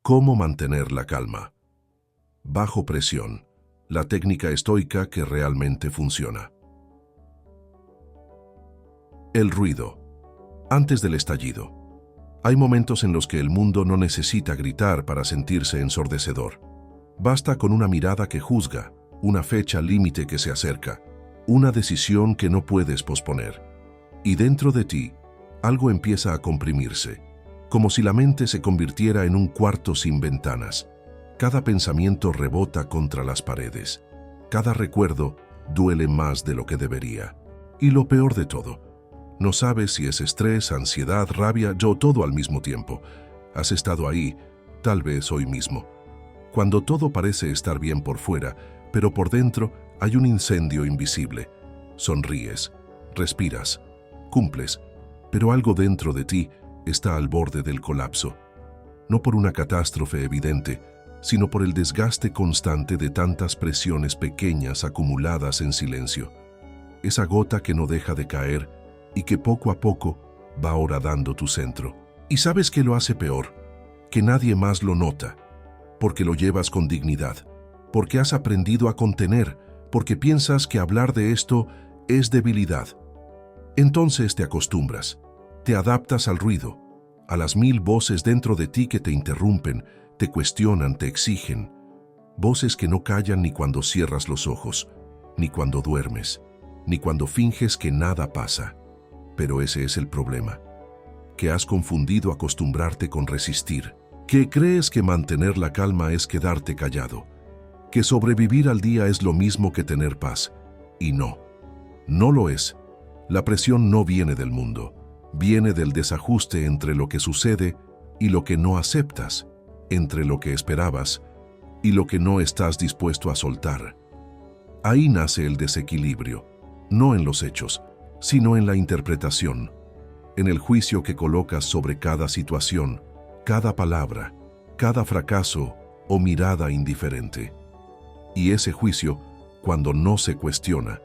¿Cómo mantener la calma? Bajo presión, la técnica estoica que realmente funciona. El ruido. Antes del estallido. Hay momentos en los que el mundo no necesita gritar para sentirse ensordecedor. Basta con una mirada que juzga, una fecha límite que se acerca, una decisión que no puedes posponer. Y dentro de ti, algo empieza a comprimirse, como si la mente se convirtiera en un cuarto sin ventanas. Cada pensamiento rebota contra las paredes. Cada recuerdo duele más de lo que debería. Y lo peor de todo, no sabes si es estrés, ansiedad, rabia, o todo al mismo tiempo. Has estado ahí, tal vez hoy mismo. Cuando todo parece estar bien por fuera, pero por dentro hay un incendio invisible. Sonríes, respiras, cumples, pero algo dentro de ti está al borde del colapso. No por una catástrofe evidente, sino por el desgaste constante de tantas presiones pequeñas acumuladas en silencio. Esa gota que no deja de caer y que poco a poco va horadando tu centro. Y sabes que lo hace peor, que nadie más lo nota, porque lo llevas con dignidad, porque has aprendido a contener, porque piensas que hablar de esto es debilidad. Entonces te acostumbras, te adaptas al ruido, a las 1000 voces dentro de ti que te interrumpen, te cuestionan, te exigen. Voces que no callan ni cuando cierras los ojos, ni cuando duermes, ni cuando finges que nada pasa. Pero ese es el problema, que has confundido acostumbrarte con resistir, que crees que mantener la calma es quedarte callado, que sobrevivir al día es lo mismo que tener paz. Y no, no lo es. La presión no viene del mundo, viene del desajuste entre lo que sucede y lo que no aceptas, entre lo que esperabas y lo que no estás dispuesto a soltar. Ahí nace el desequilibrio, no en los hechos, sino en la interpretación, en el juicio que colocas sobre cada situación, cada palabra, cada fracaso o mirada indiferente. Y ese juicio, cuando no se cuestiona,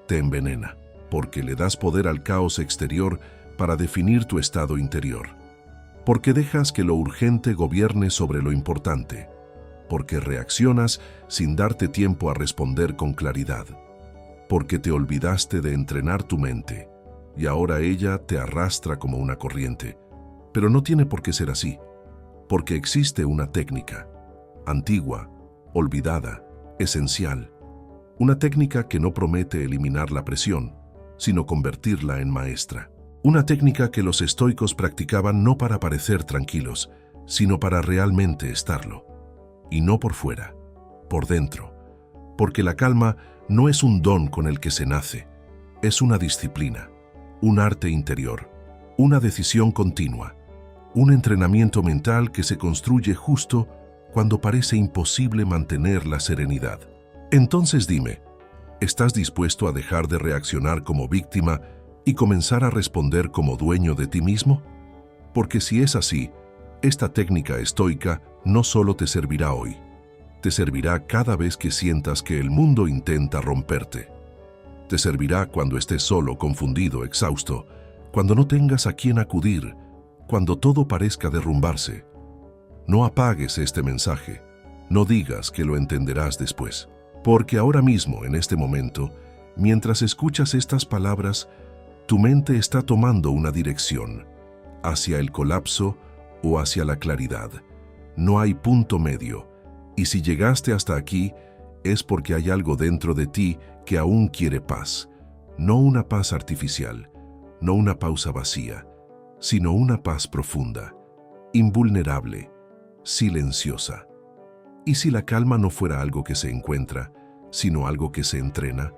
te envenena, porque le das poder al caos exterior para definir tu estado interior, porque dejas que lo urgente gobierne sobre lo importante, porque reaccionas sin darte tiempo a responder con claridad, porque te olvidaste de entrenar tu mente y ahora ella te arrastra como una corriente. Pero no tiene por qué ser así, porque existe una técnica, antigua, olvidada, esencial, una técnica que no promete eliminar la presión, sino convertirla en maestra. Una técnica que los estoicos practicaban no para parecer tranquilos, sino para realmente estarlo. Y no por fuera, por dentro. Porque la calma no es un don con el que se nace, es una disciplina, un arte interior, una decisión continua, un entrenamiento mental que se construye justo cuando parece imposible mantener la serenidad. Entonces dime, ¿estás dispuesto a dejar de reaccionar como víctima y comenzar a responder como dueño de ti mismo? Porque si es así, esta técnica estoica no solo te servirá hoy, te servirá cada vez que sientas que el mundo intenta romperte. Te servirá cuando estés solo, confundido, exhausto, cuando no tengas a quién acudir, cuando todo parezca derrumbarse. No apagues este mensaje, no digas que lo entenderás después, porque ahora mismo, en este momento, mientras escuchas estas palabras, tu mente está tomando una dirección, hacia el colapso o hacia la claridad. No hay punto medio, y si llegaste hasta aquí, es porque hay algo dentro de ti que aún quiere paz, no una paz artificial, no una pausa vacía, sino una paz profunda, invulnerable, silenciosa. ¿Y si la calma no fuera algo que se encuentra, sino algo que se entrena?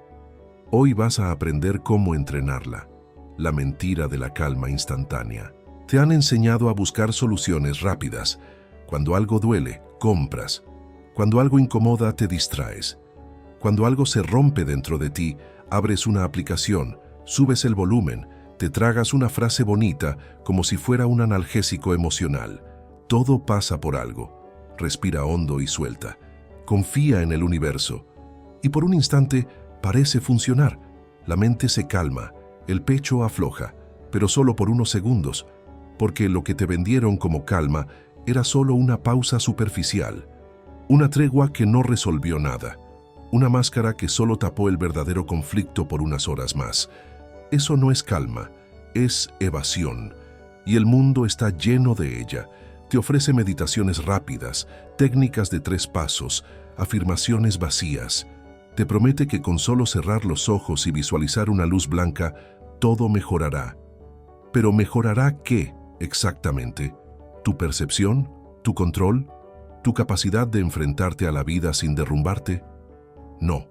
Hoy vas a aprender cómo entrenarla, la mentira de la calma instantánea. Te han enseñado a buscar soluciones rápidas. Cuando algo duele, compras. Cuando algo incomoda, te distraes. Cuando algo se rompe dentro de ti, abres una aplicación, subes el volumen, te tragas una frase bonita como si fuera un analgésico emocional. Todo pasa por algo. Respira hondo y suelta. Confía en el universo. Y por un instante parece funcionar. La mente se calma, el pecho afloja, pero solo por unos segundos, porque lo que te vendieron como calma era solo una pausa superficial, una tregua que no resolvió nada, una máscara que solo tapó el verdadero conflicto por unas horas más. Eso no es calma, es evasión, y el mundo está lleno de ella. Te ofrece meditaciones rápidas, técnicas de 3 pasos, afirmaciones vacías. Te promete que con solo cerrar los ojos y visualizar una luz blanca, todo mejorará. ¿Pero mejorará qué exactamente? ¿Tu percepción? ¿Tu control? ¿Tu capacidad de enfrentarte a la vida sin derrumbarte? No.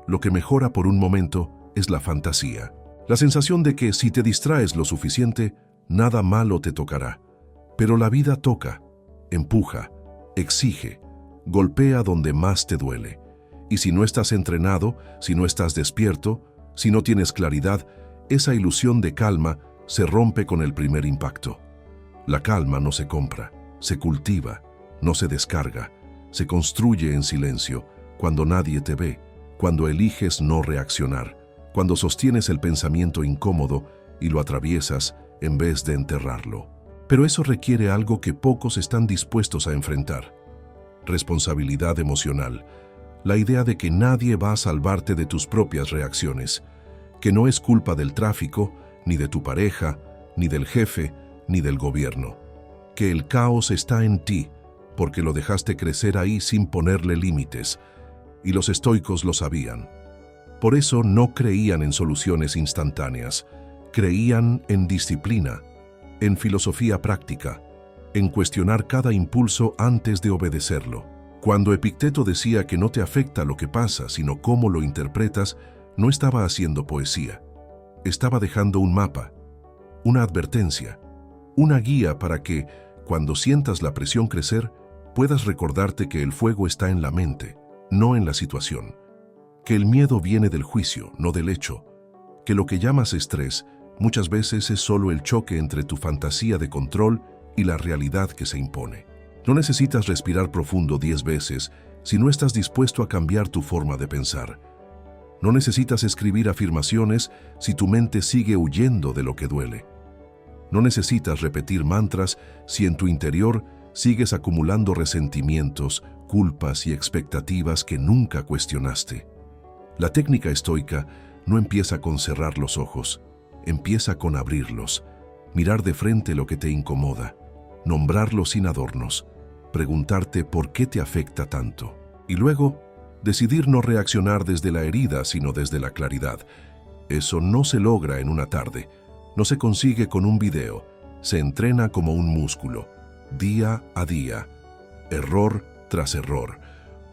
Lo que mejora por un momento es la fantasía. La sensación de que si te distraes lo suficiente, nada malo te tocará. Pero la vida toca, empuja, exige, golpea donde más te duele. Y si no estás entrenado, si no estás despierto, si no tienes claridad, esa ilusión de calma se rompe con el primer impacto. La calma no se compra, se cultiva, no se descarga, se construye en silencio, cuando nadie te ve, cuando eliges no reaccionar, cuando sostienes el pensamiento incómodo y lo atraviesas en vez de enterrarlo. Pero eso requiere algo que pocos están dispuestos a enfrentar: responsabilidad emocional, la idea de que nadie va a salvarte de tus propias reacciones, que no es culpa del tráfico, ni de tu pareja, ni del jefe, ni del gobierno, que el caos está en ti, porque lo dejaste crecer ahí sin ponerle límites, y los estoicos lo sabían. Por eso no creían en soluciones instantáneas, creían en disciplina, en filosofía práctica, en cuestionar cada impulso antes de obedecerlo. Cuando Epicteto decía que no te afecta lo que pasa, sino cómo lo interpretas, no estaba haciendo poesía. Estaba dejando un mapa, una advertencia, una guía para que, cuando sientas la presión crecer, puedas recordarte que el fuego está en la mente, no en la situación, que el miedo viene del juicio, no del hecho, que lo que llamas estrés muchas veces es solo el choque entre tu fantasía de control y la realidad que se impone. No necesitas respirar profundo 10 veces si no estás dispuesto a cambiar tu forma de pensar. No necesitas escribir afirmaciones si tu mente sigue huyendo de lo que duele. No necesitas repetir mantras si en tu interior sigues acumulando resentimientos, culpas y expectativas que nunca cuestionaste. La técnica estoica no empieza con cerrar los ojos, empieza con abrirlos, mirar de frente lo que te incomoda, nombrarlo sin adornos, preguntarte por qué te afecta tanto, y luego decidir no reaccionar desde la herida sino desde la claridad. Eso no se logra en una tarde, no se consigue con un video, se entrena como un músculo, día a día, error tras error,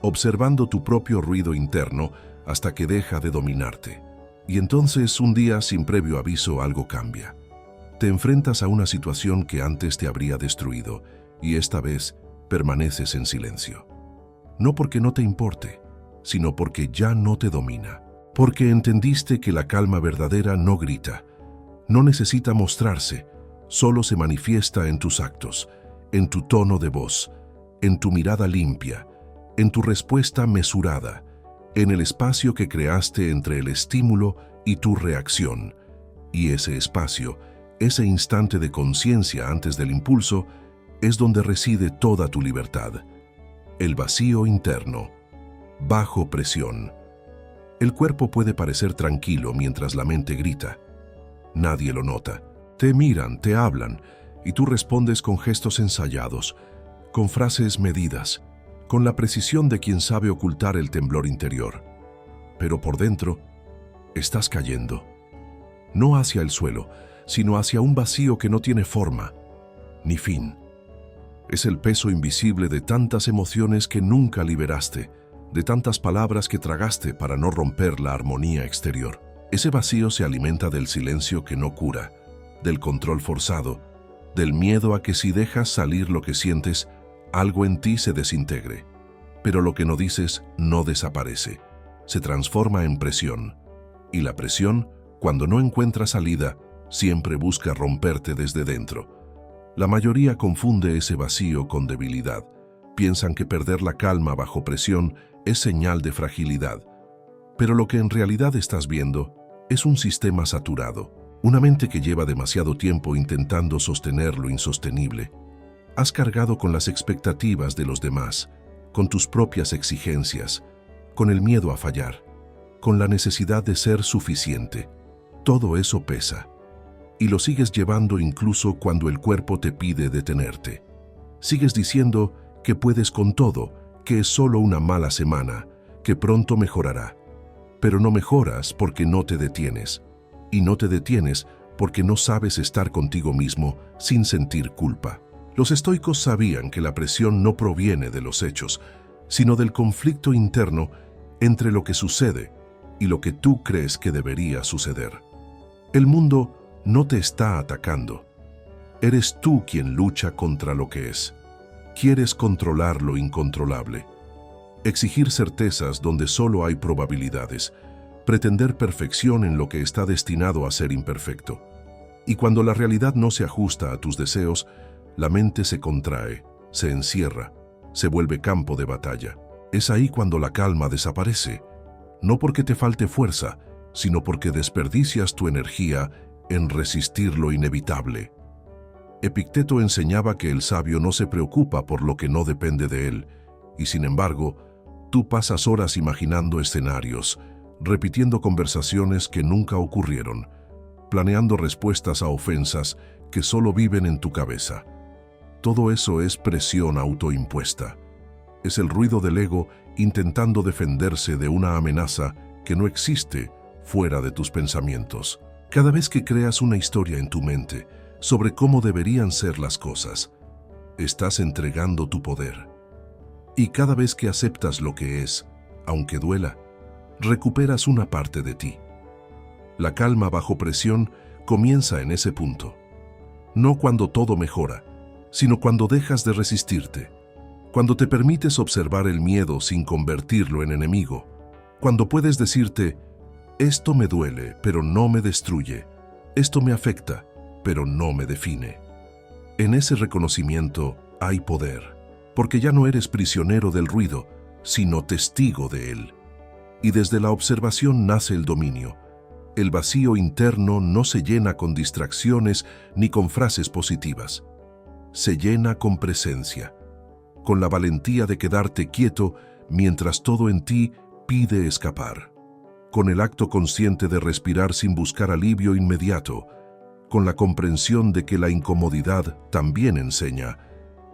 observando tu propio ruido interno hasta que deja de dominarte. Y entonces, un día, sin previo aviso, algo cambia. Te enfrentas a una situación que antes te habría destruido, y esta vez permaneces en silencio. No porque no te importe, sino porque ya no te domina. Porque entendiste que la calma verdadera no grita, no necesita mostrarse, solo se manifiesta en tus actos, en tu tono de voz, en tu mirada limpia, en tu respuesta mesurada, en el espacio que creaste entre el estímulo y tu reacción. Y ese espacio, ese instante de conciencia antes del impulso, es donde reside toda tu libertad. El vacío interno, bajo presión. El cuerpo puede parecer tranquilo mientras la mente grita. Nadie lo nota. Te miran, te hablan, y tú respondes con gestos ensayados, con frases medidas, con la precisión de quien sabe ocultar el temblor interior. Pero por dentro, estás cayendo. No hacia el suelo, sino hacia un vacío que no tiene forma, ni fin. Es el peso invisible de tantas emociones que nunca liberaste, de tantas palabras que tragaste para no romper la armonía exterior. Ese vacío se alimenta del silencio que no cura, del control forzado, del miedo a que si dejas salir lo que sientes, algo en ti se desintegre. Pero lo que no dices no desaparece, se transforma en presión. Y la presión, cuando no encuentra salida, siempre busca romperte desde dentro. La mayoría confunde ese vacío con debilidad. Piensan que perder la calma bajo presión es señal de fragilidad. Pero lo que en realidad estás viendo es un sistema saturado, una mente que lleva demasiado tiempo intentando sostener lo insostenible. Has cargado con las expectativas de los demás, con tus propias exigencias, con el miedo a fallar, con la necesidad de ser suficiente. Todo eso pesa. Y lo sigues llevando incluso cuando el cuerpo te pide detenerte. Sigues diciendo que puedes con todo, que es solo una mala semana, que pronto mejorará. Pero no mejoras porque no te detienes. Y no te detienes porque no sabes estar contigo mismo sin sentir culpa. Los estoicos sabían que la presión no proviene de los hechos, sino del conflicto interno entre lo que sucede y lo que tú crees que debería suceder. El mundo no te está atacando. Eres tú quien lucha contra lo que es. Quieres controlar lo incontrolable. Exigir certezas donde solo hay probabilidades. Pretender perfección en lo que está destinado a ser imperfecto. Y cuando la realidad no se ajusta a tus deseos, la mente se contrae, se encierra, se vuelve campo de batalla. Es ahí cuando la calma desaparece. No porque te falte fuerza, sino porque desperdicias tu energía en resistir lo inevitable. Epicteto enseñaba que el sabio no se preocupa por lo que no depende de él, y sin embargo, tú pasas horas imaginando escenarios, repitiendo conversaciones que nunca ocurrieron, planeando respuestas a ofensas que solo viven en tu cabeza. Todo eso es presión autoimpuesta. Es el ruido del ego intentando defenderse de una amenaza que no existe fuera de tus pensamientos. Cada vez que creas una historia en tu mente sobre cómo deberían ser las cosas, estás entregando tu poder. Y cada vez que aceptas lo que es, aunque duela, recuperas una parte de ti. La calma bajo presión comienza en ese punto. No cuando todo mejora, sino cuando dejas de resistirte. Cuando te permites observar el miedo sin convertirlo en enemigo. Cuando puedes decirte, esto me duele, pero no me destruye. Esto me afecta, pero no me define. En ese reconocimiento hay poder, porque ya no eres prisionero del ruido, sino testigo de él. Y desde la observación nace el dominio. El vacío interno no se llena con distracciones ni con frases positivas. Se llena con presencia, con la valentía de quedarte quieto mientras todo en ti pide escapar, con el acto consciente de respirar sin buscar alivio inmediato, con la comprensión de que la incomodidad también enseña,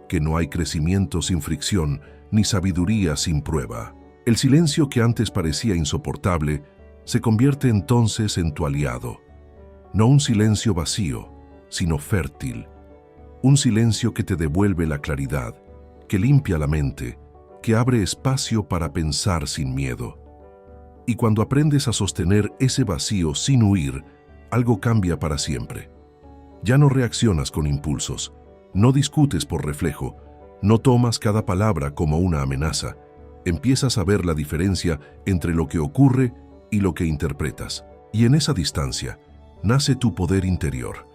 que no hay crecimiento sin fricción ni sabiduría sin prueba. El silencio que antes parecía insoportable se convierte entonces en tu aliado. No un silencio vacío, sino fértil. Un silencio que te devuelve la claridad, que limpia la mente, que abre espacio para pensar sin miedo. Y cuando aprendes a sostener ese vacío sin huir, algo cambia para siempre. Ya no reaccionas con impulsos, no discutes por reflejo, no tomas cada palabra como una amenaza. Empiezas a ver la diferencia entre lo que ocurre y lo que interpretas. Y en esa distancia nace tu poder interior.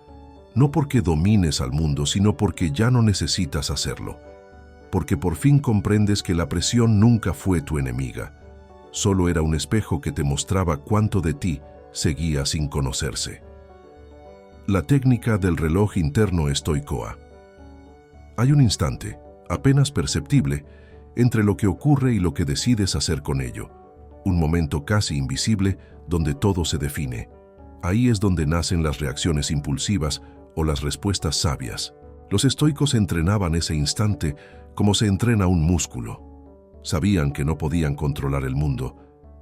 No porque domines al mundo, sino porque ya no necesitas hacerlo. Porque por fin comprendes que la presión nunca fue tu enemiga. Solo era un espejo que te mostraba cuánto de ti seguía sin conocerse. La técnica del reloj interno estoicoa. Hay un instante, apenas perceptible, entre lo que ocurre y lo que decides hacer con ello. Un momento casi invisible donde todo se define. Ahí es donde nacen las reacciones impulsivas o las respuestas sabias. Los estoicos entrenaban ese instante como se entrena un músculo. Sabían que no podían controlar el mundo,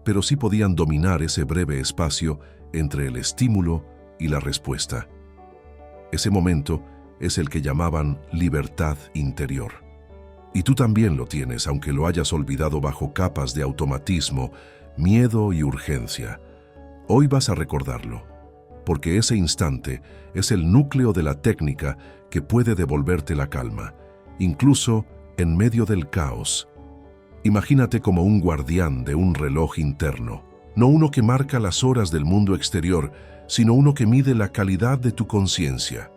pero sí podían dominar ese breve espacio entre el estímulo y la respuesta. Ese momento es el que llamaban libertad interior. Y tú también lo tienes, aunque lo hayas olvidado bajo capas de automatismo, miedo y urgencia. Hoy vas a recordarlo, porque ese instante es el núcleo de la técnica que puede devolverte la calma, incluso en medio del caos. Imagínate como un guardián de un reloj interno, no uno que marca las horas del mundo exterior, sino uno que mide la calidad de tu conciencia.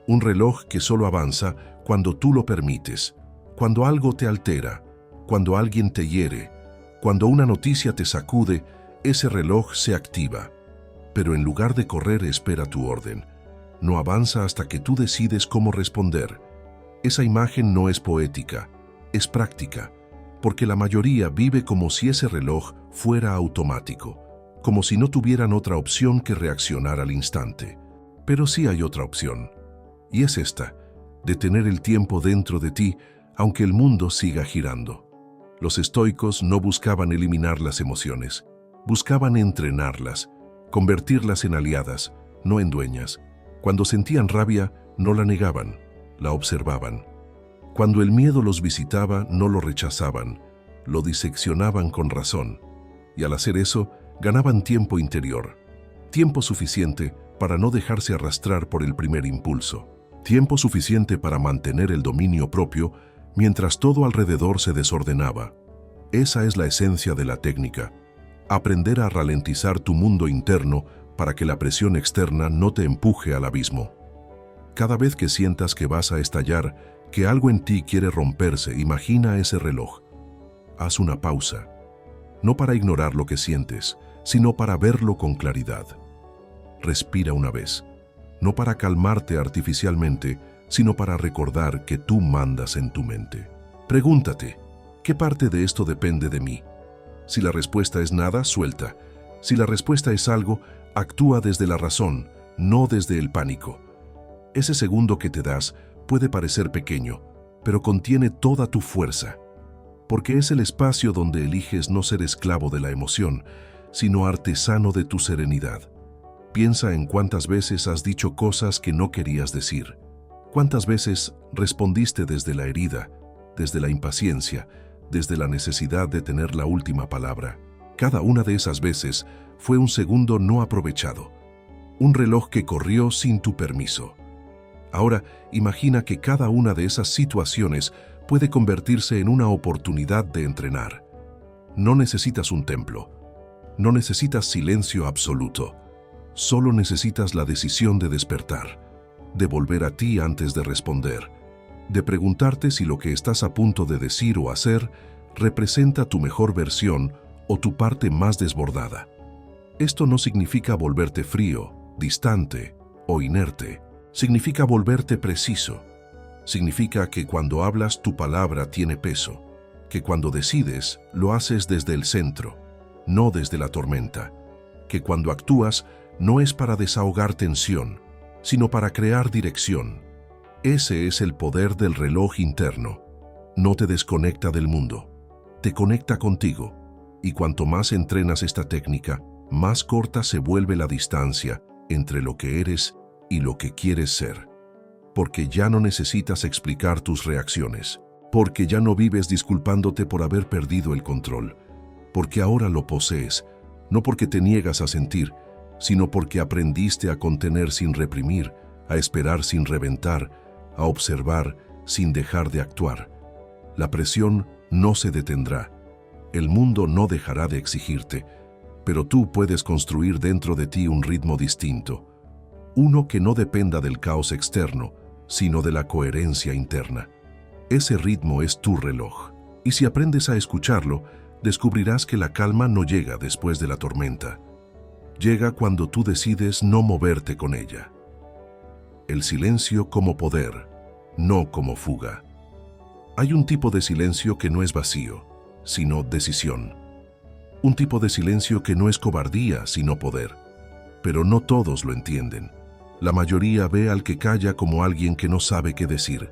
Un reloj que solo avanza cuando tú lo permites, cuando algo te altera, cuando alguien te hiere, cuando una noticia te sacude, ese reloj se activa. Pero en lugar de correr, espera tu orden. No avanza hasta que tú decides cómo responder. Esa imagen no es poética, es práctica, porque la mayoría vive como si ese reloj fuera automático, como si no tuvieran otra opción que reaccionar al instante. Pero sí hay otra opción, y es esta, de tener el tiempo dentro de ti, aunque el mundo siga girando. Los estoicos no buscaban eliminar las emociones, buscaban entrenarlas, convertirlas en aliadas, no en dueñas. Cuando sentían rabia, no la negaban, la observaban. Cuando el miedo los visitaba, no lo rechazaban, lo diseccionaban con razón. Y al hacer eso, ganaban tiempo interior, tiempo suficiente para no dejarse arrastrar por el primer impulso, tiempo suficiente para mantener el dominio propio mientras todo alrededor se desordenaba. Esa es la esencia de la técnica, aprender a ralentizar tu mundo interno para que la presión externa no te empuje al abismo. Cada vez que sientas que vas a estallar, que algo en ti quiere romperse, imagina ese reloj. Haz una pausa, no para ignorar lo que sientes, sino para verlo con claridad. Respira una vez, no para calmarte artificialmente, sino para recordar que tú mandas en tu mente. Pregúntate, ¿qué parte de esto depende de mí? Si la respuesta es nada, suelta. Si la respuesta es algo, actúa desde la razón, no desde el pánico. Ese segundo que te das puede parecer pequeño, pero contiene toda tu fuerza, porque es el espacio donde eliges no ser esclavo de la emoción, sino artesano de tu serenidad. Piensa en cuántas veces has dicho cosas que no querías decir, cuántas veces respondiste desde la herida, desde la impaciencia, desde la necesidad de tener la última palabra. Cada una de esas veces fue un segundo no aprovechado, un reloj que corrió sin tu permiso. Ahora, imagina que cada una de esas situaciones puede convertirse en una oportunidad de entrenar. No necesitas un templo, no necesitas silencio absoluto, solo necesitas la decisión de despertar, de volver a ti antes de responder, de preguntarte si lo que estás a punto de decir o hacer representa tu mejor versión o tu parte más desbordada. Esto no significa volverte frío, distante o inerte. Significa volverte preciso. Significa que cuando hablas tu palabra tiene peso, que cuando decides lo haces desde el centro, no desde la tormenta, que cuando actúas no es para desahogar tensión, sino para crear dirección. Ese es el poder del reloj interno. No te desconecta del mundo, te conecta contigo, y cuanto más entrenas esta técnica, más corta se vuelve la distancia entre lo que eres y lo que quieres ser. Porque ya no necesitas explicar tus reacciones, porque ya no vives disculpándote por haber perdido el control, porque ahora lo posees, no porque te niegas a sentir, sino porque aprendiste a contener sin reprimir, a esperar sin reventar, a observar sin dejar de actuar. La presión no se detendrá, el mundo no dejará de exigirte, pero tú puedes construir dentro de ti un ritmo distinto, uno que no dependa del caos externo, sino de la coherencia interna. Ese ritmo es tu reloj, y si aprendes a escucharlo, descubrirás que la calma no llega después de la tormenta. Llega cuando tú decides no moverte con ella. El silencio como poder, no como fuga. Hay un tipo de silencio que no es vacío, sino decisión. Un tipo de silencio que no es cobardía, sino poder. Pero no todos lo entienden. La mayoría ve al que calla como alguien que no sabe qué decir,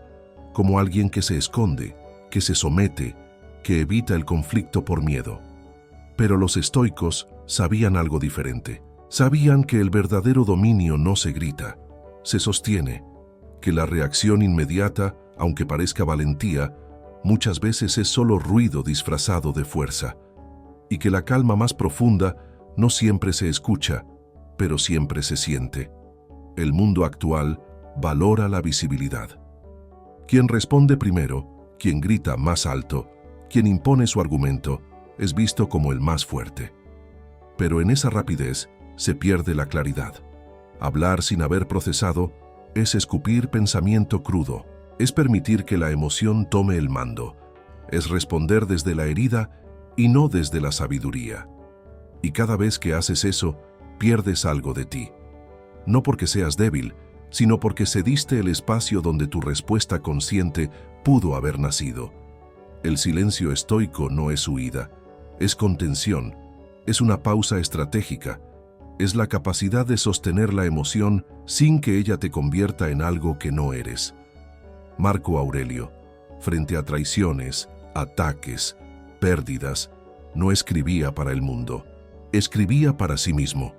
como alguien que se esconde, que se somete, que evita el conflicto por miedo. Pero los estoicos sabían algo diferente. Sabían que el verdadero dominio no se grita, se sostiene, que la reacción inmediata, aunque parezca valentía, muchas veces es solo ruido disfrazado de fuerza, y que la calma más profunda no siempre se escucha, pero siempre se siente. El mundo actual valora la visibilidad. Quien responde primero, quien grita más alto, quien impone su argumento, es visto como el más fuerte. Pero en esa rapidez se pierde la claridad. Hablar sin haber procesado es escupir pensamiento crudo, es permitir que la emoción tome el mando, es responder desde la herida y no desde la sabiduría. Y cada vez que haces eso, pierdes algo de ti. No porque seas débil, sino porque cediste el espacio donde tu respuesta consciente pudo haber nacido. El silencio estoico no es huida, es contención, es una pausa estratégica, es la capacidad de sostener la emoción sin que ella te convierta en algo que no eres. Marco Aurelio, frente a traiciones, ataques, pérdidas, no escribía para el mundo, escribía para sí mismo,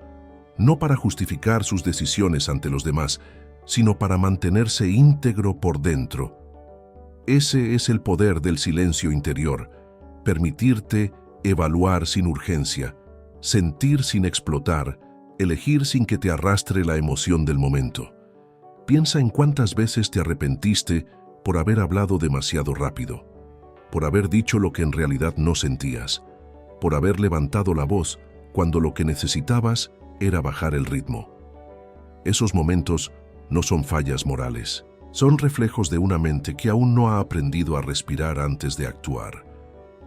no para justificar sus decisiones ante los demás, sino para mantenerse íntegro por dentro. Ese es el poder del silencio interior, permitirte evaluar sin urgencia, sentir sin explotar, elegir sin que te arrastre la emoción del momento. Piensa en cuántas veces te arrepentiste por haber hablado demasiado rápido, por haber dicho lo que en realidad no sentías, por haber levantado la voz cuando lo que necesitabas era bajar el ritmo. Esos momentos no son fallas morales, son reflejos de una mente que aún no ha aprendido a respirar antes de actuar.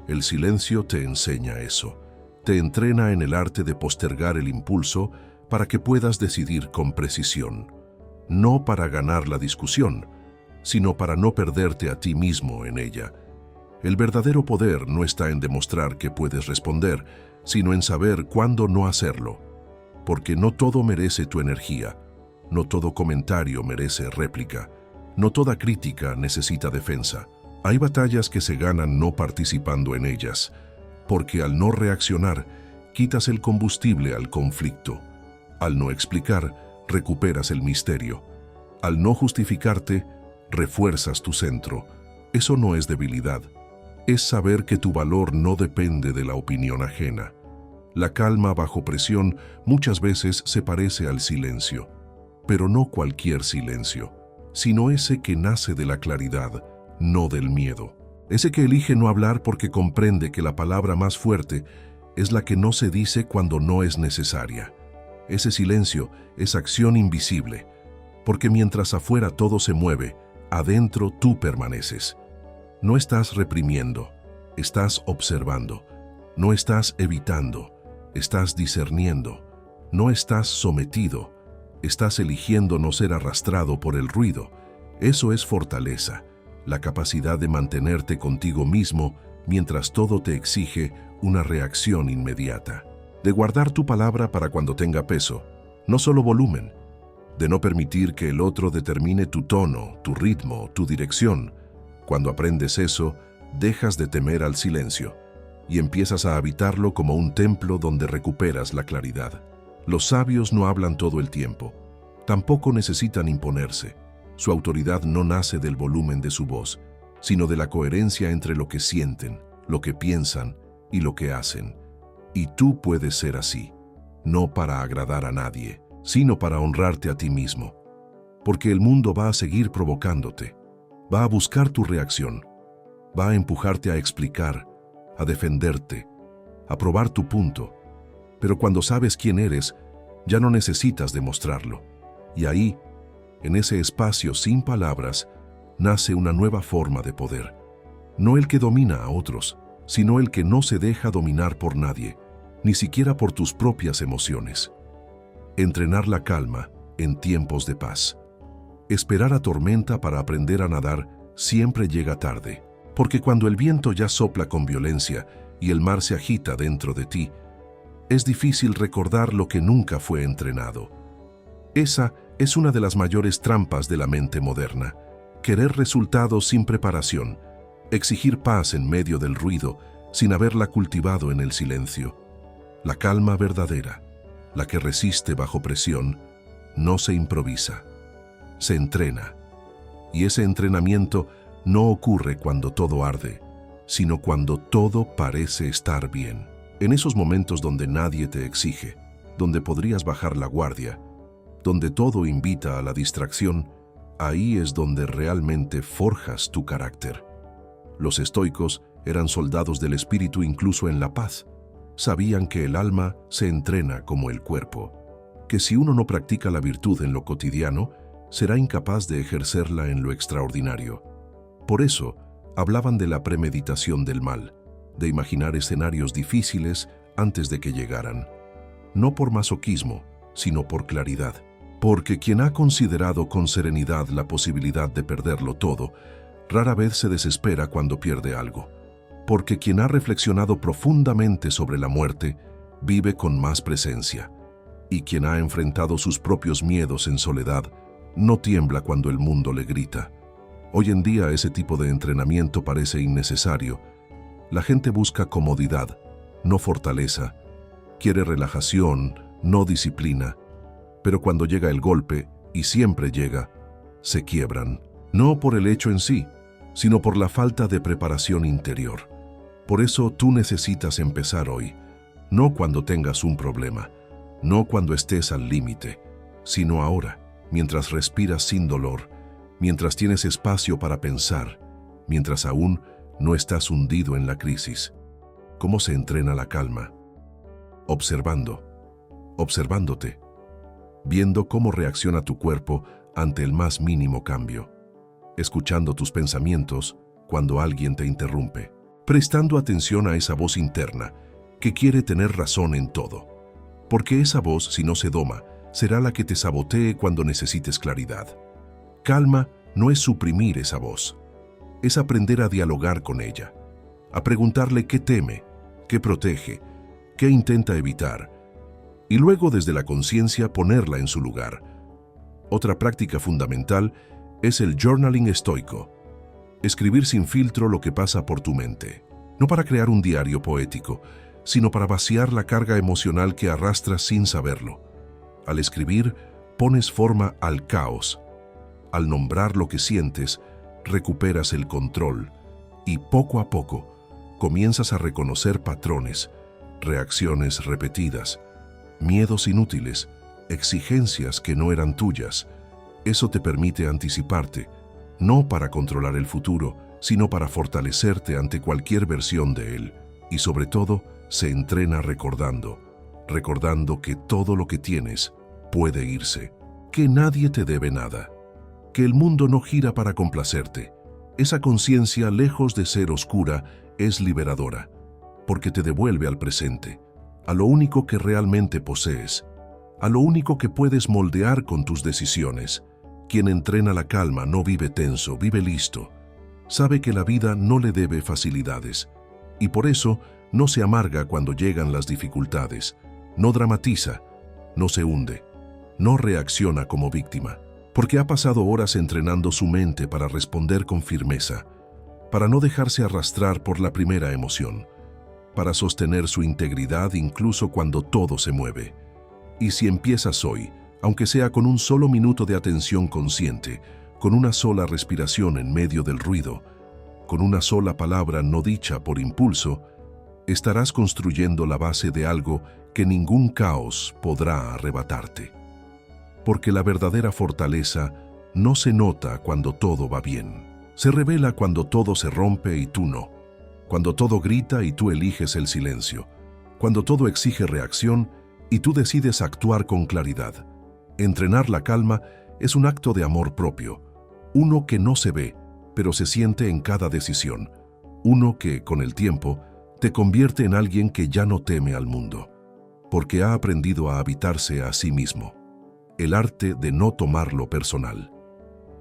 El silencio te enseña eso, te entrena en el arte de postergar el impulso para que puedas decidir con precisión, no para ganar la discusión, sino para no perderte a ti mismo en ella. El verdadero poder no está en demostrar que puedes responder, sino en saber cuándo no hacerlo, porque no todo merece tu energía, no todo comentario merece réplica, no toda crítica necesita defensa. Hay batallas que se ganan no participando en ellas, porque al no reaccionar, quitas el combustible al conflicto. Al no explicar, recuperas el misterio. Al no justificarte, refuerzas tu centro. Eso no es debilidad. Es saber que tu valor no depende de la opinión ajena. La calma bajo presión muchas veces se parece al silencio, pero no cualquier silencio, sino ese que nace de la claridad, no del miedo. Ese que elige no hablar porque comprende que la palabra más fuerte es la que no se dice cuando no es necesaria. Ese silencio es acción invisible, porque mientras afuera todo se mueve, adentro tú permaneces. No estás reprimiendo, estás observando. No estás evitando, estás discerniendo. No estás sometido, estás eligiendo no ser arrastrado por el ruido. Eso es fortaleza, la capacidad de mantenerte contigo mismo mientras todo te exige una reacción inmediata. De guardar tu palabra para cuando tenga peso, no solo volumen. De no permitir que el otro determine tu tono, tu ritmo, tu dirección. Cuando aprendes eso, dejas de temer al silencio y empiezas a habitarlo como un templo donde recuperas la claridad. Los sabios no hablan todo el tiempo, tampoco necesitan imponerse. Su autoridad no nace del volumen de su voz, sino de la coherencia entre lo que sienten, lo que piensan y lo que hacen. Y tú puedes ser así, no para agradar a nadie, sino para honrarte a ti mismo. Porque el mundo va a seguir provocándote, va a buscar tu reacción, va a empujarte a explicar, a defenderte, a probar tu punto. Pero cuando sabes quién eres, ya no necesitas demostrarlo. Y ahí, en ese espacio sin palabras, nace una nueva forma de poder. No el que domina a otros, sino el que no se deja dominar por nadie, ni siquiera por tus propias emociones. Entrenar la calma en tiempos de paz. Esperar a tormenta para aprender a nadar siempre llega tarde, porque cuando el viento ya sopla con violencia y el mar se agita dentro de ti, es difícil recordar lo que nunca fue entrenado. Esa es una de las mayores trampas de la mente moderna: querer resultados sin preparación, exigir paz en medio del ruido sin haberla cultivado en el silencio. La calma verdadera, la que resiste bajo presión, no se improvisa, se entrena. Y ese entrenamiento no ocurre cuando todo arde, sino cuando todo parece estar bien. En esos momentos donde nadie te exige, donde podrías bajar la guardia, donde todo invita a la distracción, ahí es donde realmente forjas tu carácter. Los estoicos eran soldados del espíritu incluso en la paz. Sabían que el alma se entrena como el cuerpo, que si uno no practica la virtud en lo cotidiano, será incapaz de ejercerla en lo extraordinario. Por eso, hablaban de la premeditación del mal, de imaginar escenarios difíciles antes de que llegaran. No por masoquismo, sino por claridad. Porque quien ha considerado con serenidad la posibilidad de perderlo todo, rara vez se desespera cuando pierde algo. Porque quien ha reflexionado profundamente sobre la muerte, vive con más presencia. Y quien ha enfrentado sus propios miedos en soledad, no tiembla cuando el mundo le grita. Hoy en día ese tipo de entrenamiento parece innecesario. La gente busca comodidad, no fortaleza. Quiere relajación, no disciplina. Pero cuando llega el golpe, y siempre llega, se quiebran. No por el hecho en sí, sino por la falta de preparación interior. Por eso tú necesitas empezar hoy, no cuando tengas un problema, no cuando estés al límite, sino ahora, mientras respiras sin dolor, mientras tienes espacio para pensar, mientras aún no estás hundido en la crisis. ¿Cómo se entrena la calma? Observándote, viendo cómo reacciona tu cuerpo ante el más mínimo cambio, escuchando tus pensamientos cuando alguien te interrumpe, prestando atención a esa voz interna que quiere tener razón en todo, porque esa voz, si no se doma, será la que te sabotee cuando necesites claridad. Calma no es suprimir esa voz, es aprender a dialogar con ella, a preguntarle qué teme, qué protege, qué intenta evitar, y luego desde la conciencia ponerla en su lugar. Otra práctica fundamental es el journaling estoico, escribir sin filtro lo que pasa por tu mente, no para crear un diario poético, sino para vaciar la carga emocional que arrastras sin saberlo. Al escribir, pones forma al caos. Al nombrar lo que sientes, recuperas el control y poco a poco comienzas a reconocer patrones, reacciones repetidas, miedos inútiles, exigencias que no eran tuyas. Eso te permite anticiparte, no para controlar el futuro, sino para fortalecerte ante cualquier versión de él. Y sobre todo, se entrena recordando que todo lo que tienes puede irse, que nadie te debe nada, que el mundo no gira para complacerte. Esa conciencia, lejos de ser oscura, es liberadora, porque te devuelve al presente, a lo único que realmente posees, a lo único que puedes moldear con tus decisiones. Quien entrena la calma no vive tenso, vive listo. Sabe que la vida no le debe facilidades, y por eso no se amarga cuando llegan las dificultades, no dramatiza, no se hunde, no reacciona como víctima, porque ha pasado horas entrenando su mente para responder con firmeza, para no dejarse arrastrar por la primera emoción, para sostener su integridad incluso cuando todo se mueve. Y si empiezas hoy, aunque sea con un solo minuto de atención consciente, con una sola respiración en medio del ruido, con una sola palabra no dicha por impulso, estarás construyendo la base de algo que ningún caos podrá arrebatarte. Porque la verdadera fortaleza no se nota cuando todo va bien. Se revela cuando todo se rompe y tú no. Cuando todo grita y tú eliges el silencio. Cuando todo exige reacción y tú decides actuar con claridad. Entrenar la calma es un acto de amor propio. Uno que no se ve, pero se siente en cada decisión. Uno que, con el tiempo, te convierte en alguien que ya no teme al mundo, porque ha aprendido a habitarse a sí mismo. El arte de no tomarlo personal.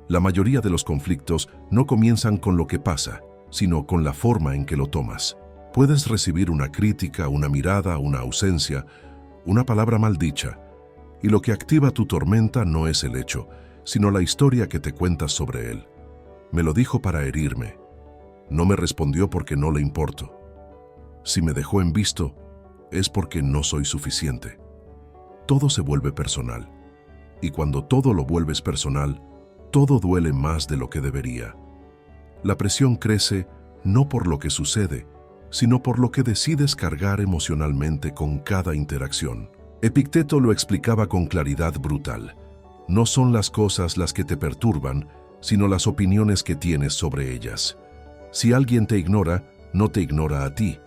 La mayoría de los conflictos no comienzan con lo que pasa, sino con la forma en que lo tomas. Puedes recibir una crítica, una mirada, una ausencia, una palabra maldicha, y lo que activa tu tormenta no es el hecho, sino la historia que te cuentas sobre él. Me lo dijo para herirme. No me respondió porque no le importo. Si me dejó en visto, es porque no soy suficiente. Todo se vuelve personal. Y cuando todo lo vuelves personal, todo duele más de lo que debería. La presión crece no por lo que sucede, sino por lo que decides cargar emocionalmente con cada interacción. Epicteto lo explicaba con claridad brutal. No son las cosas las que te perturban, sino las opiniones que tienes sobre ellas. Si alguien te ignora, no te ignora a ti.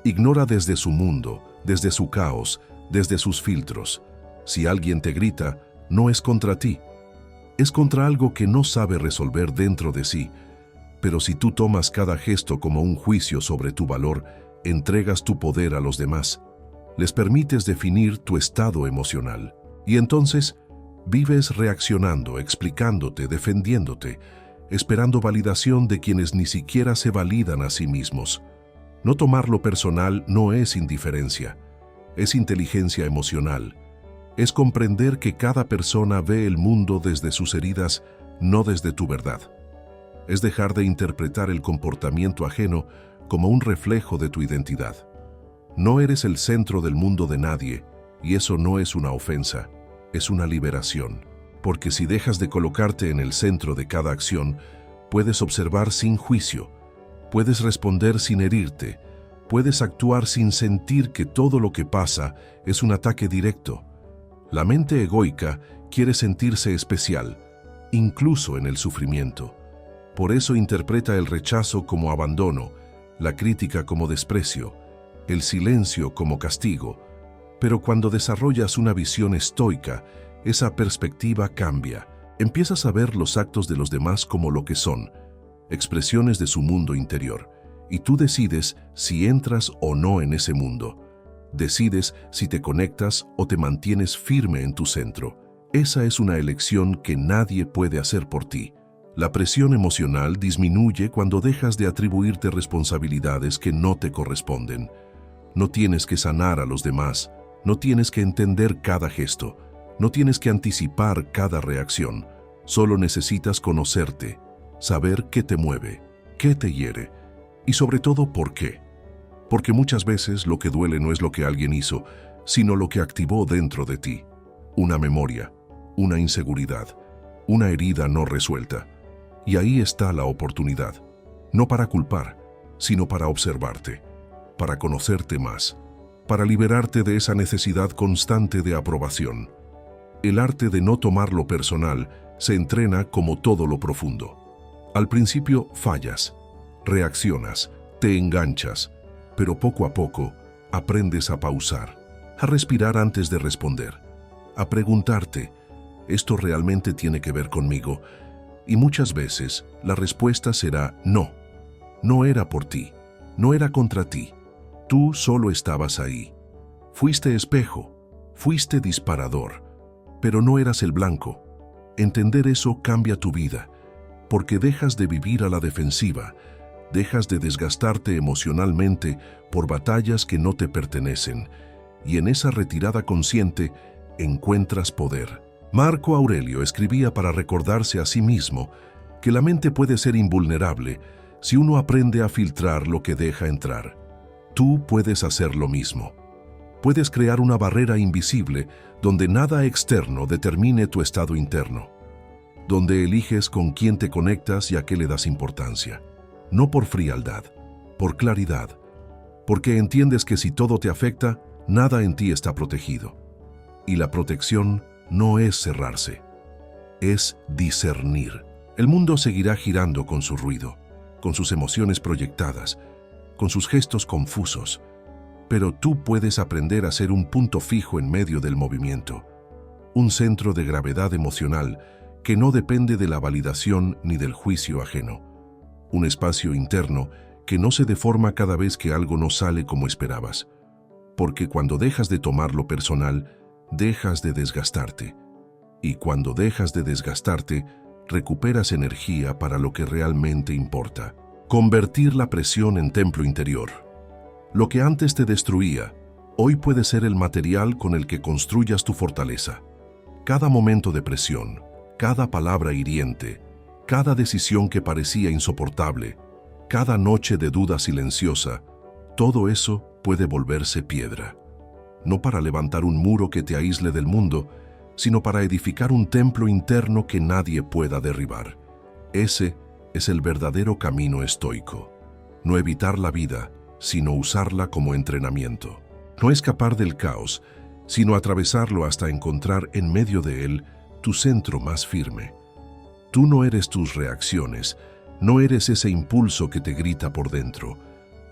Ignora desde su mundo, desde su caos, desde sus filtros. Si alguien te grita, no es contra ti. Es contra algo que no sabe resolver dentro de sí. Pero si tú tomas cada gesto como un juicio sobre tu valor, entregas tu poder a los demás. Les permites definir tu estado emocional. Y entonces, Vives reaccionando, explicándote, defendiéndote, esperando validación de quienes ni siquiera se validan a sí mismos. No tomarlo personal no es indiferencia, es inteligencia emocional. Es comprender que cada persona ve el mundo desde sus heridas, no desde tu verdad. Es dejar de interpretar el comportamiento ajeno como un reflejo de tu identidad. No eres el centro del mundo de nadie, y eso no es una ofensa, es una liberación. Porque si dejas de colocarte en el centro de cada acción, puedes observar sin juicio, puedes responder sin herirte, puedes actuar sin sentir que todo lo que pasa es un ataque directo. La mente egoica quiere sentirse especial, incluso en el sufrimiento. Por eso interpreta el rechazo como abandono, la crítica como desprecio, el silencio como castigo. Pero cuando desarrollas una visión estoica, esa perspectiva cambia. Empiezas a ver los actos de los demás como lo que son, expresiones de su mundo interior, y tú decides si entras o no en ese mundo. Decides si te conectas o te mantienes firme en tu centro. Esa es una elección que nadie puede hacer por ti. La presión emocional disminuye cuando dejas de atribuirte responsabilidades que no te corresponden. No tienes que sanar a los demás, no tienes que entender cada gesto, no tienes que anticipar cada reacción. Solo necesitas conocerte, saber qué te mueve, qué te hiere y sobre todo por qué. Porque muchas veces lo que duele no es lo que alguien hizo, sino lo que activó dentro de ti. Una memoria, una inseguridad, una herida no resuelta. Y ahí está la oportunidad, no para culpar, sino para observarte, para conocerte más, para liberarte de esa necesidad constante de aprobación. El arte de no tomarlo personal se entrena como todo lo profundo. Al principio fallas, reaccionas, te enganchas, pero poco a poco aprendes a pausar, a respirar antes de responder, a preguntarte, ¿esto realmente tiene que ver conmigo? Y muchas veces la respuesta será no. No era por ti, no era contra ti. Tú solo estabas ahí. Fuiste espejo, fuiste disparador, pero no eras el blanco. Entender eso cambia tu vida, porque dejas de vivir a la defensiva, dejas de desgastarte emocionalmente por batallas que no te pertenecen, y en esa retirada consciente encuentras poder. Marco Aurelio escribía para recordarse a sí mismo que la mente puede ser invulnerable si uno aprende a filtrar lo que deja entrar. Tú puedes hacer lo mismo. Puedes crear una barrera invisible donde nada externo determine tu estado interno, donde eliges con quién te conectas y a qué le das importancia. No por frialdad, por claridad, porque entiendes que si todo te afecta, nada en ti está protegido. Y la protección no es cerrarse, es discernir. El mundo seguirá girando con su ruido, con sus emociones proyectadas, con sus gestos confusos, pero tú puedes aprender a ser un punto fijo en medio del movimiento, un centro de gravedad emocional que no depende de la validación ni del juicio ajeno, un espacio interno que no se deforma cada vez que algo no sale como esperabas, porque cuando dejas de tomarlo personal, dejas de desgastarte, y cuando dejas de desgastarte, recuperas energía para lo que realmente importa. Convertir la presión en templo interior. Lo que antes te destruía, hoy puede ser el material con el que construyas tu fortaleza. Cada momento de presión, cada palabra hiriente, cada decisión que parecía insoportable, cada noche de duda silenciosa, todo eso puede volverse piedra. No para levantar un muro que te aísle del mundo, sino para edificar un templo interno que nadie pueda derribar. Ese es el verdadero camino estoico. No evitar la vida, sino usarla como entrenamiento. No escapar del caos, sino atravesarlo hasta encontrar en medio de él tu centro más firme. Tú no eres tus reacciones, no eres ese impulso que te grita por dentro,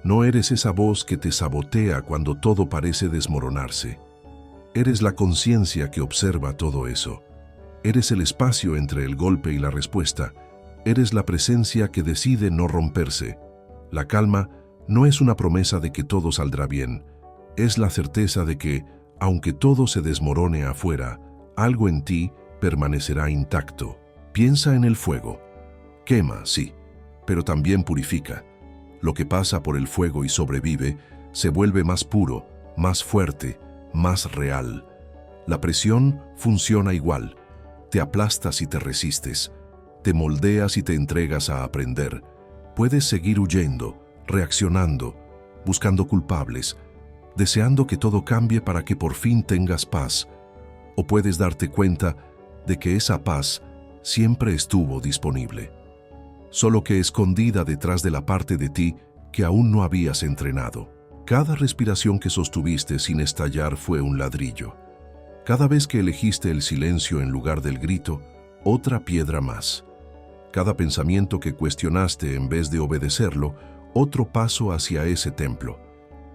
no eres esa voz que te sabotea cuando todo parece desmoronarse. Eres la conciencia que observa todo eso. Eres el espacio entre el golpe y la respuesta. Eres la presencia que decide no romperse. La calma no es una promesa de que todo saldrá bien. Es la certeza de que, aunque todo se desmorone afuera, algo en ti permanecerá intacto. Piensa en el fuego. Quema, sí, pero también purifica. Lo que pasa por el fuego y sobrevive se vuelve más puro, más fuerte, más real. La presión funciona igual. Te aplastas y te resistes. Te moldeas y te entregas a aprender. Puedes seguir huyendo, reaccionando, buscando culpables, deseando que todo cambie para que por fin tengas paz. O puedes darte cuenta de que esa paz siempre estuvo disponible, solo que escondida detrás de la parte de ti que aún no habías entrenado. Cada respiración que sostuviste sin estallar fue un ladrillo. Cada vez que elegiste el silencio en lugar del grito, otra piedra más. Cada pensamiento que cuestionaste en vez de obedecerlo, otro paso hacia ese templo.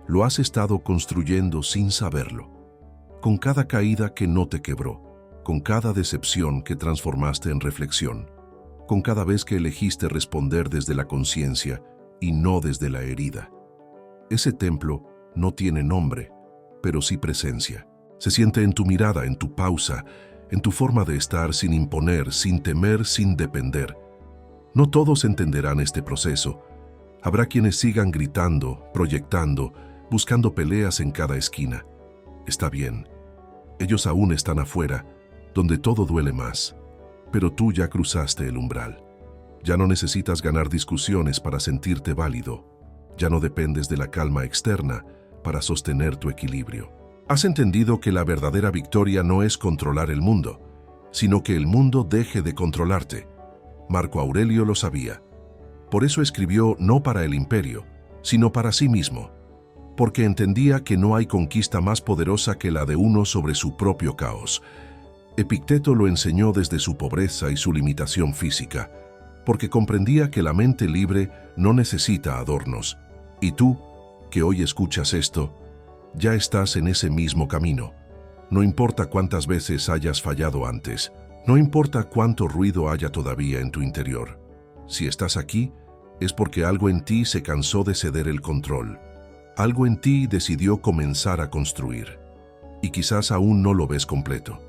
Lo has estado construyendo sin saberlo. Con cada caída que no te quebró, con cada decepción que transformaste en reflexión, con cada vez que elegiste responder desde la conciencia y no desde la herida. Ese templo no tiene nombre, pero sí presencia. Se siente en tu mirada, en tu pausa, en tu forma de estar sin imponer, sin temer, sin depender. No todos entenderán este proceso. Habrá quienes sigan gritando, proyectando, buscando peleas en cada esquina. Está bien. Ellos aún están afuera, donde todo duele más. Pero tú ya cruzaste el umbral. Ya no necesitas ganar discusiones para sentirte válido. Ya no dependes de la calma externa para sostener tu equilibrio. Has entendido que la verdadera victoria no es controlar el mundo, sino que el mundo deje de controlarte. Marco Aurelio lo sabía. Por eso escribió no para el imperio, sino para sí mismo, porque entendía que no hay conquista más poderosa que la de uno sobre su propio caos. Epicteto lo enseñó desde su pobreza y su limitación física, porque comprendía que la mente libre no necesita adornos. Y tú, que hoy escuchas esto, ya estás en ese mismo camino. No importa cuántas veces hayas fallado antes, no importa cuánto ruido haya todavía en tu interior. Si estás aquí, es porque algo en ti se cansó de ceder el control. Algo en ti decidió comenzar a construir. Y quizás aún no lo ves completo.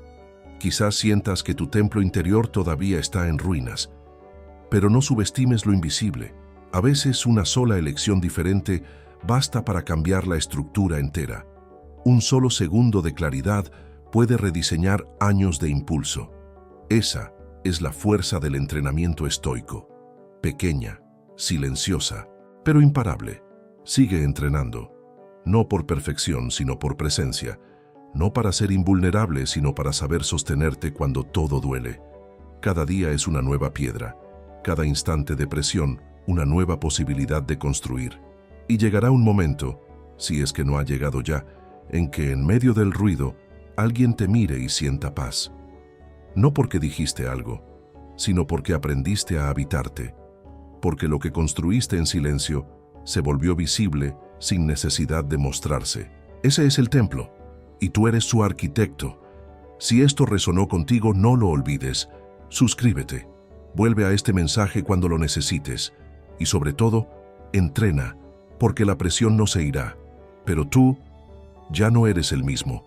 Quizás sientas que tu templo interior todavía está en ruinas. Pero no subestimes lo invisible. A veces una sola elección diferente basta para cambiar la estructura entera. Un solo segundo de claridad puede rediseñar años de impulso. Esa es la fuerza del entrenamiento estoico. Pequeña, silenciosa, pero imparable. Sigue entrenando. No por perfección, sino por presencia. No para ser invulnerable, sino para saber sostenerte cuando todo duele. Cada día es una nueva piedra. Cada instante de presión, una nueva posibilidad de construir. Y llegará un momento, si es que no ha llegado ya, en que en medio del ruido, alguien te mire y sienta paz. No porque dijiste algo, sino porque aprendiste a habitarte. Porque lo que construiste en silencio se volvió visible sin necesidad de mostrarse. Ese es el templo, y tú eres su arquitecto. Si esto resonó contigo, no lo olvides. Suscríbete. Vuelve a este mensaje cuando lo necesites. Y sobre todo, entrena, porque la presión no se irá. Pero tú ya no eres el mismo.